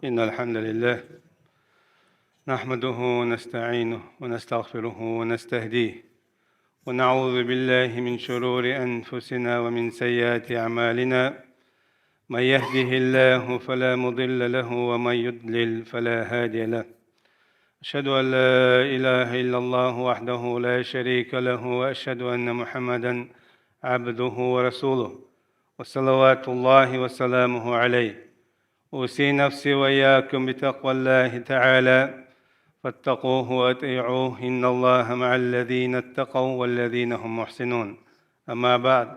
إن الحمد لله نحمده ونستعينه ونستغفره ونستهديه ونعوذ بالله من شرور أنفسنا ومن سيئات أعمالنا. من يهده الله فلا مضل له ومن يضلل فلا هادي له. أشهد أن لا إله إلا الله وحده لا شريك له وأشهد أن محمدًا عبده ورسوله وصلوات الله وسلامه عليه. أوصي نفسي وإياكم بتقوى الله تعالى فاتقوه وأطيعوه إن الله مع الذين اتقوا والذين هم محسنون. أما بعد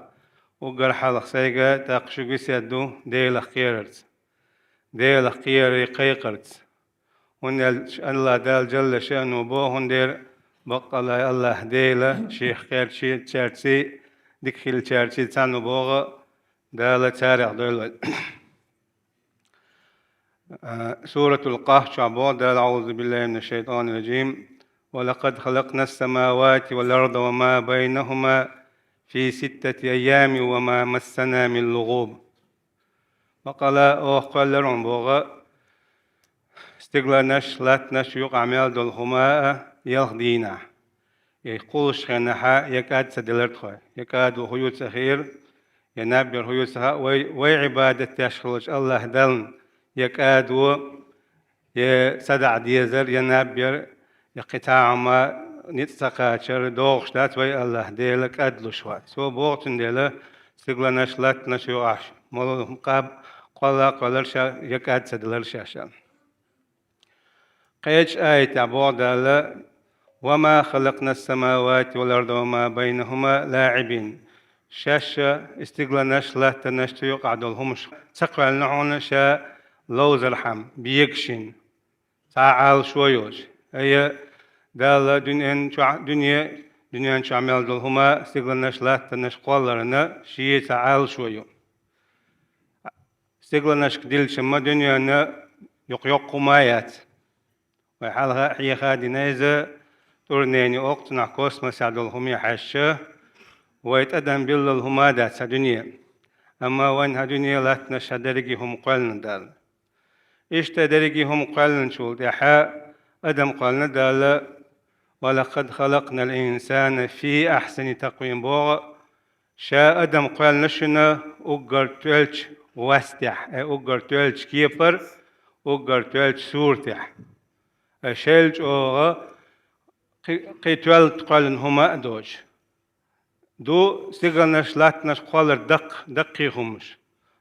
وقر حلق سيغا تاقشو سيدو ديل خيرت ديل خير قيقرت ون الله دال جل شأنه بوهن دير بقال الله ديل شيخ خير شي تشارتسي ديكخيل تشارتسي تانو بوغ دال تاريخ دول سورة القهف شعبود أعوذ بالله من الشيطان الرجيم. ولقد خلقنا السماوات والأرض وما بينهما في 6 أيام وما مسنا من لغوب. وقال أوقال لرون بوغا استقلناش لاتناش يوق عمال دولهما يلخدينا يقولش خنحا يكاد سدلرت خوي يكاد وخيوت سخير ينابر خيوت سخا وعبادة تشخلش الله دلن يكاد يسدع ديزر ينابر يقطع ما نتسقاشر دوغشتات وي الله ديلك أدلو شوات سو بوغتن ديلا استقلناش لاتناش يوعش مولهم قاب قلرش يكاد سدلرش عشان قيش آية عبود الله وما خلقنا السماوات والأرض وما بينهما لاعبين شاشة استقلناش لاتناش تيوق عدلهمش سقوى النعون شا لوزرحم بيكشين تعال شويوش أي دال دنيا شو عمل دلهما استقلناش لاتناش قولرنا شي تعال شويو استقلناش كديل شما دنيا يق قمايات وحالها حي خادي نيزة تورنيني أقتنا كوسما سعدلهم يحشة ويتأدم باللهما دات سدنيا أما وين هدنيا لاتنا شدرجهم قلنا دال إيش تدرجهم قلنا شول دحا أدم قلنا دال ولقد خلقنا الإنسان في أحسن تقويم بوغ شا أدم قلنا شنا أقر تلش واستح أقر تلش كيبر أقر تلش سورتح شلج أوغا قيتوال تقالن هما دوج دو سيغلناش لاتناش قالر دقيهمش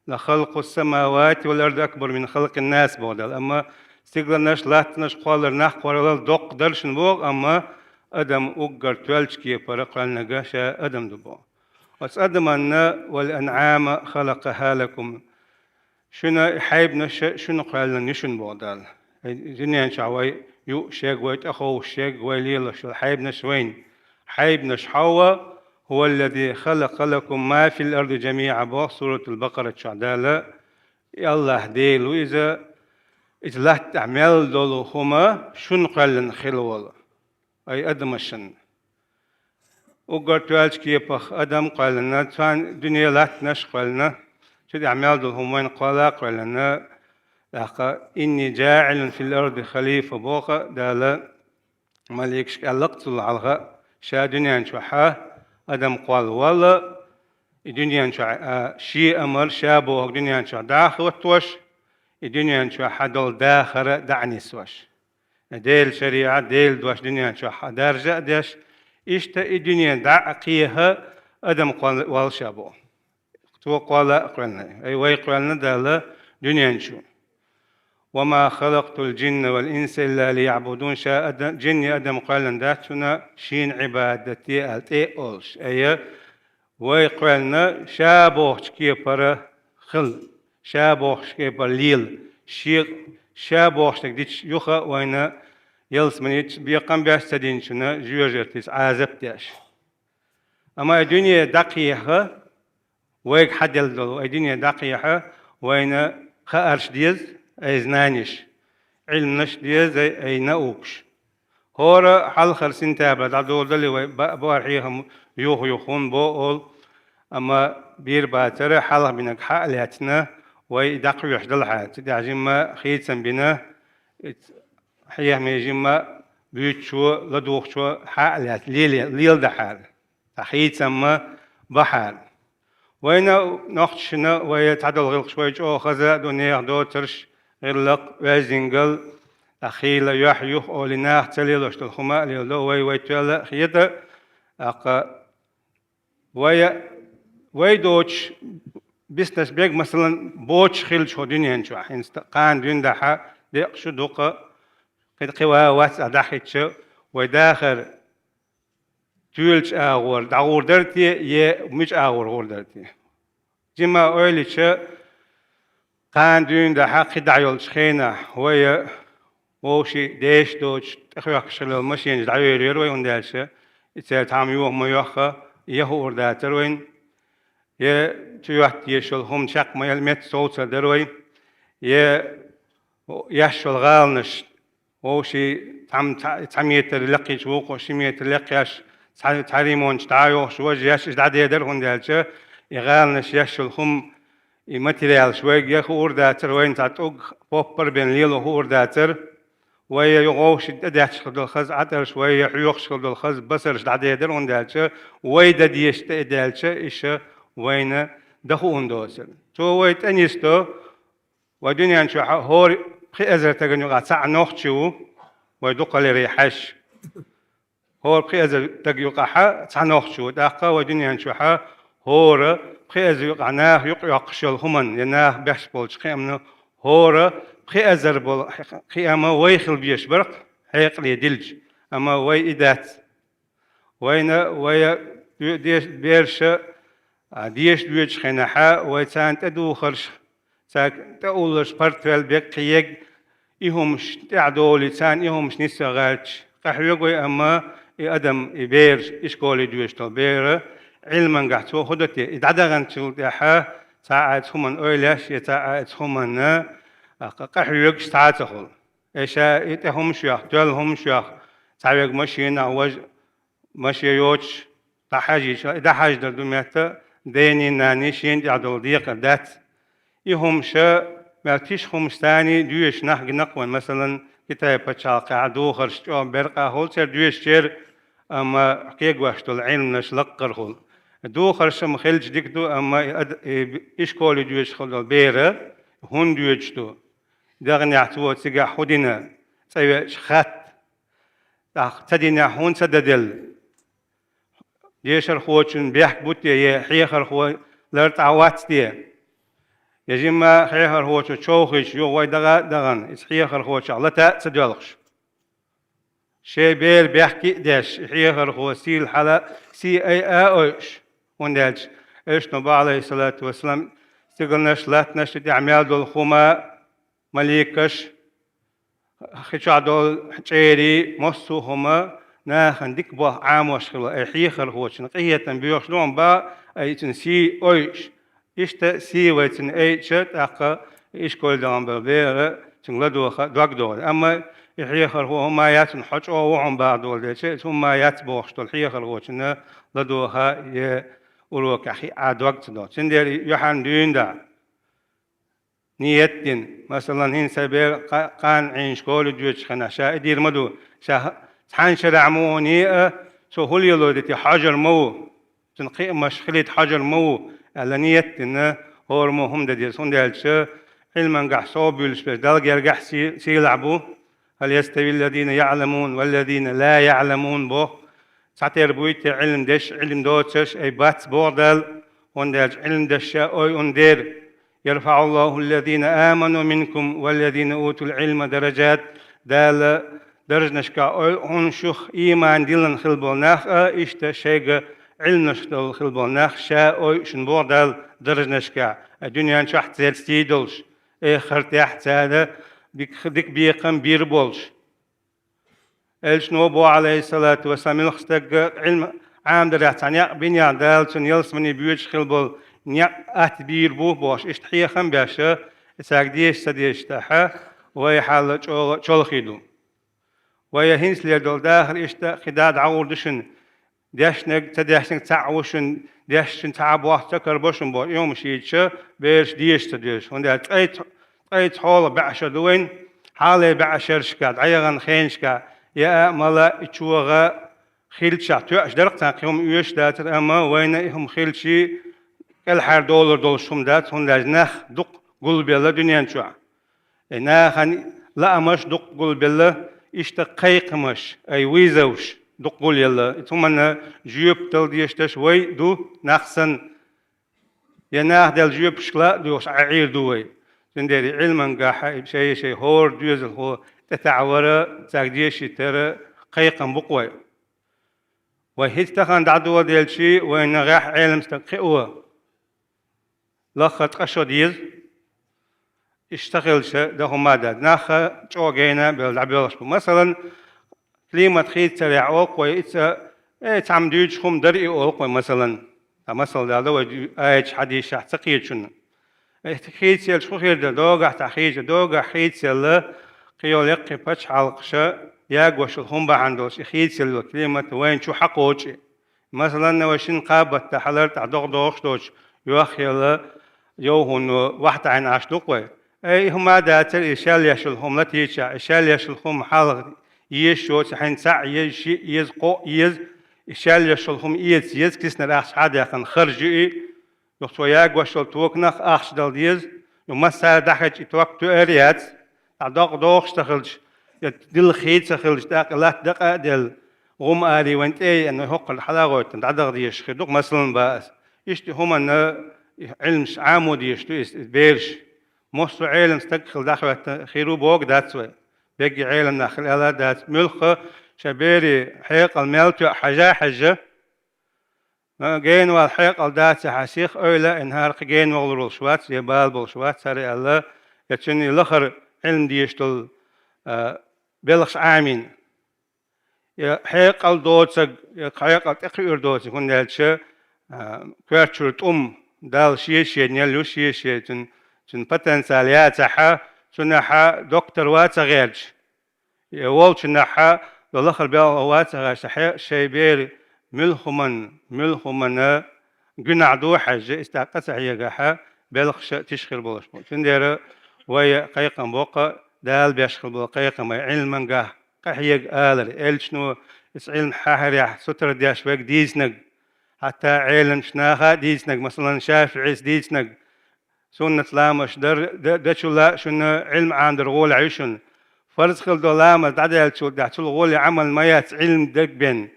لخلق السماوات والأرض أكبر من خلق الناس بودل أما سيغلناش لاتناش قالر نحقور دق درشن بوغ أما أدم أقر توالج كي برقال نقاشا أدم دبو وس أدم أن والأنعام خلقها لكم شنا حيبنا شنو قالنا نشن بودل جنيان شعوي يو شيق ويت أخو شيق ويليلا شو حيبنا شوين حيبنا شحوة هو الذي خلق لكم ما في الأرض جميعا بو سورة البقرة شعدالة الله ديلو إذا لا تعمل دولو هما شن قلن خلوال أي أدم الشن وقرت والش كيبخ أدم قلنا تان دنيا لا تنش قلنا شد عمل دول هما قلا قلنا لقى إني جاعل في الأرض خليفة بوقا دالا مليكش قلقت العلغة شا دنيا نشوحا أدم قال والله الدنيا نشوح شيء أمر شابه الدنيا نشوح داخل وتوش الدنيا نشوح حدول داخل دعني سوش ديل شريعة ديل دوش دنيا نشوح درجة داش إشتا الدنيا دعقيها أدم قال والشابه تو قال قلنا أي وي قلنا دالا دنيا نشوح وما خلقت الجن والإنس إلا ليعبدون شاء جن أدم قالن داتنا شين عبادتي ألتي أولش أي ويقولنا شابوش كي برا خل شابوش كي بر ليل شيخ شابوش تقديش يخا وين يلسمنيت بيقام بيستدين شنا جوجرتيس عازبتاش أما الدنيا دقيقة ويك حدل دلو الدنيا دقيقة وين خارش ديز أي زنانيش علم نش ديز أي نأوكش هورا حال خرسين تابلت عدول دلي بارحيهم يوخون بو أول أما بير باتر حال بينك حالاتنا ويدق يحدل حات دا جمّا خيتسن بنا حيه ميجمّا بيتشو لدوخشو حالات ليل ده حال تخيتسن ما بحال وين نقشنا ويتعدل غلق شوي جو خزا دونير دو ترش غلق وزنجل أخيل يح أوليناخ تليلوش تلخما ليلو وي تلا خيطة أق وي دوتش بيستش بيج مثلا بوتش خيل شو دنيا نشوا حين قان دين دحا دق شو دقة قد قوا واس أدخيتش وداخل تولش أغور دعور درتي يه مش أغور درتي جما أوليش قان دين دحا قد عيولش خينا ويا وشي ديش دوتش تخيق شلو مشين دعير يروي وندالش يصير تعميوه ما يخا يهور داتروين يه تيوحت يشل هم شق ما يلمت صوت دروي يه يشل غالنش وشي تعميت لقي شوق وشميت لقيش تعريمونش تعايو شوج يش دعدي يدر هندالش يغالنش يشل هم يمثل شوي يهور داتروين تعتوق بوبر بين ليلو هور داتر ويا يغوش داتش خدل خز عتر شوية حيوخش خدل خز بصرش دعدي يدر هندالش ويدا ديش تدالش إيش وين دخون دوسل تو ويت أنيستو ودنيا نشوح هور بخي أزر تجنو قاعد ساعة نوختشو ويدق لريحش هور بخي أزر تجيو قاحة ساعة نوختشو دقة ودنيا نشوح هور بخي أزر قعناه يقشل همن يناه بيش بولش قيمنا هور بخي أزر بول قيامة ويخل بيش برق حيق لي دلج أما وي إدات وين ويا ديش بيرش ديش دويش خناحا ويتان تدوخرش ساك تقولش برتول بقيق إهمش تعدول تان إهمش نسغالش قحيقوي أما أدم إبيرش إشكولي دويش تلبير علما قحتو خدتي إدعدغن تلتحا ساعات همن أولاش يتاعات همن قحيقش تعاتخل إيشا إتهم شيخ تولهم شيخ تعيق مشينا وج مشي يوتش تحاجيش إذا حاج در دميتا ديني ناني شين يعدل ديق دات يهم شا ما تيش خمس ثاني دويش نحق نقوى مثلا كتاب بتشال قاعدو خرج جو برقة هول سر دويش شير أما حقيق واشتو العلم نشلقر هول دو خرج مخلج ديك دو أما إيش كولي دويش خلو البيرة هون دويش دو دغني اعتبو تيجا حودنا سوي خط تدينا هون سددل يشر خوتشن بيحك بوتي يحيخر خو لرت عواتي يجمع حيخر خوتش شوخش يو واي دغن يحيخر خوتش الله تا سدلخش شي بير بيحكي داش يحيخر خو سيل حلا سي اي اوش وندالش ايش نبي عليه الصلاه والسلام استقلناش لاتناش تعمل دول خوما مليكش خشع دول حجيري مصو هما ناخن ديك بو عاموش خلو احيخر خوش نقيه بيوش لون با اي تنسي اويش اشتا سي ويتن اي شت اقا ايش كل دام بالبير تنغلدو دوك دول اما يحيخر هو هما ياتن حج او وعم بعض دول شيء ثم ياتبوخ دول حيخر خوش لدوها ي وروك اخي عاد وقت دول سندير يوحنا دين نيتين مثلا هين سبيل قان عين شكول جوج خنا شا ادير مدو شا حان شرعموني سهول يلودتي حجر مو تنقي مشخليت حجر مو على نيتنا هور مهم ددير سندالش علما قح صوبيلش دال يرجع سيلعبو هل يستوي الذين يعلمون والذين لا يعلمون بو ساتير بويت علم دش علم دوتش اي بات بوردل وندالش علم دش اوي اندير يرفع الله الذين آمنوا منكم والذين أوتوا العلم درجات دال درج نشكا أنشخ إيمان دلن خلبوناخ إشتا شيء علم نشتل خلبوناخ شا أو شنبور دال درج نشكا الدنيا نشح تزال ستيدلش خرتاح تادا ديك بيقم بيربولش الشنوبو عليه الصلاة والسلام الخستق علم عام درحتانيا بنيا دال تنيلس مني بيوش خلبول نيا أتبير بو باش إشتحية خم باشا ساقديش سديش تاحا ويحال شول خيدو ويا هنس ليردول داخل إشتا خداد عور دشن ديشنك تديشنك تعوشن ديشن تعب وقت تكر بوشن بو يوم شيتش بيرش ديش تديش هون تقيت حول بعشر دوين حالي بعشرشكا عيغن خينشكا يا ملا اتشوغا خيلشا تؤش درق تاقيهم يوش داتر اما وين هم خيلشي الحر دولار شوم دات هون لجنخ دق قلبيلا دنيا شو ناخن لا مش دق قلبيلا اشتقيقمش اي ويزوش دقول يلا ثم جيب تل ديشتش وي دو نحسن يناه دل جيب شكلا دوش عير دوي تندري علما قاح شيء هور دوزل هو تتعور تاقديش ترى قيقا بقوي وهيت تخان دعدو ديال شي وين غاح علم استقئوه لخت قشوديز اشتغل شيء ده ما ده ناخ جوجينا بالعبيرش مثلا كلمة خيت سريع أوقوي تعمدوش خم دري أوقوي مثلا مثلا ده لو أيش حديث تقيد شنو خيت سيل شو خير ده دوغة تحيج دوغة خيت سيل قيول يقي بتش حلقشة ياقوش الهم بعندوش خيت سيل كلمة وين شو حقوش مثلا وشين قابت تحلرت عدوغ دوغش دوش يوخيل يوهن واحد عين عش دوقوي أي هم داتر إشال يشلهم لا تيجا إشال يشلهم حلق يشو سحين سع يشي يزقو يز إشال يشلهم يز كيسنا راح حدا كان خرجي يخطو ياق وشل توكنخ أخش دل يز يمسا دحج يتوقع تؤريات عدوق دوغش تخلش دل خيت تخلش داق لا دقا دل غم آلي وانت أي أنه حق الحلاغة تندعدغ ديش خدوق مثلا بأس يشتي هم أنه علم عامودي يشتو بيرش مصر علم استقل داخل خيرو بوق داتسوي بيجي علم داخل على دات ملخ شبيري حيق الملتو حاجة جين والحيق الدات حسيخ أولا إنهار جين والرول شوات يبال بالشوات سري الله يتشني لخر علم ديشتل بلخش عامين حيق الدوتسق حيق التقير دوتسق هون دالش كرتشرت دال شيء نيلو شيء تن بتنساليات حا تنحى دكتور واتغيرش يقول تنحى للآخر بيا واتغيرش شيء بير ملخمن جنع دو حاجة استعقص عيجها بلخش تشخر بولش تندير ويا قيقم بوقا دال بيشخر بوقيقم ما علم جاه قحيج آلر إلشنو علم حاهر ستر دياش ويك ديزنج حتى علم شناها ديزنج مثلا شافعي ديزنج سنة لامش در لا شنو علم عند الغول عيشن فرض خل دولام تعدل شو دعت الغول عمل ميات علم دق بين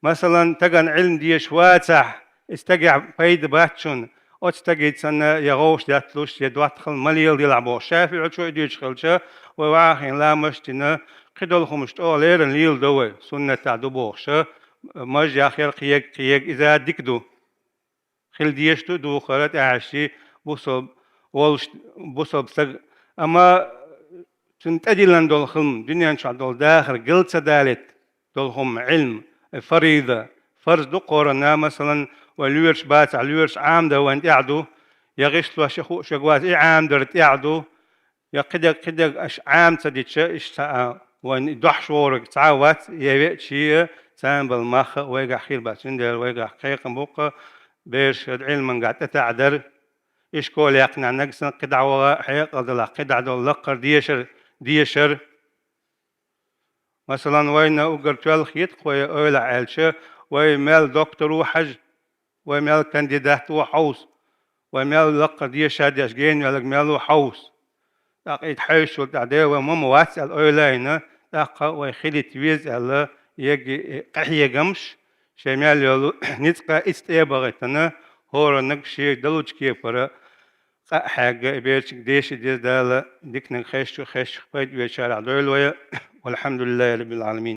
مثلا تجن علم ديش واتح استجع فايد باتشون أو تجد سنة يغوش داتلوش يدوات خل مليل يلعبوا شافعي شو يديش خلشة وواحد لامش تنا قدل خمشت أولير الليل دوي سنة تعدبوش مج آخر قيق إذا دكدو خل ديشتو دو خرط عشي بوصل والش بوصل سج أما تنتدلن دولهم دنيا إن شاء الله داخل قلت سدالت دولهم علم فريضة فرض دو قرنا مثلا وليرش بات عليرش عام ده وانت يعدو يغش له شغوات عام درت يعدو يقدر أش عام تديتش إيش وان دحش ورق تعوات يبيت شيء سام بالمخ ويجا خير باتندر ويجا حقيقة بوقة بيرش العلم قاعد تتعذر إيش كول يقنع نقصن قدع وحقيقة دلا قدع دول لقر ديشر مثلا وين أقر تلخيت خوي أولى عالشة ويمال دكتور وحج ويمال كانديدات وحوس ويمال لقر ديشر ديشجين ويمال وحوس لقيت حيش وتعدي ومم واسأل أولينا لقى ويخلي تويز على يجي قحية جمش شمال يلو نتقى استيبغتنا هو نقشي دلوج كيفرة حاجة بيرش ديش ديال ديك نخش خش خيد ويشارع دول والحمد لله رب العالمين.